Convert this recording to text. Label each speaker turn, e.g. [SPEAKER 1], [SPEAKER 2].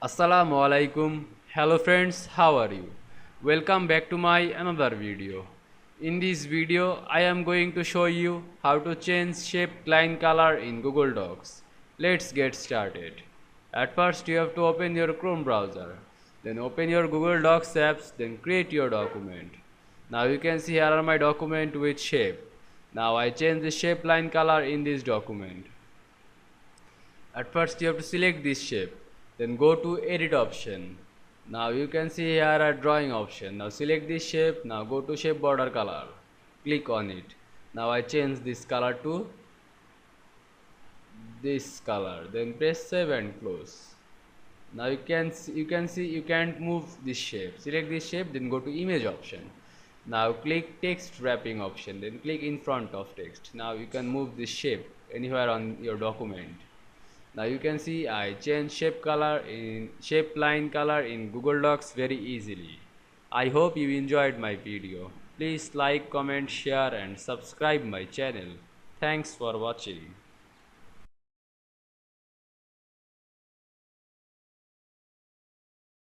[SPEAKER 1] Assalamu Walaikum. Hello friends, how are you? Welcome back to my another video. In this video, I am going to show you how to change shape, line, color in Google Docs. Let's get started. At first, you have to open your Chrome browser. Then open your Google Docs apps, then create your document. Now you can see here are my document with shape. Now I change the shape, line, color in this document. At first you have to select this shape, then go to edit option. Now you can see here a drawing option. Now select this shape, now go to shape border color, click on it. Now I change this color to this color, then press save and close. Now you can see you can't move this shape. Select this shape, then go to image option. Now click text wrapping option, then click in front of text. Now you can move this shape anywhere on your document. Now you can see I change shape line color in Google Docs very easily. I hope you enjoyed my video. Please like, comment, share and subscribe my channel. Thanks for watching.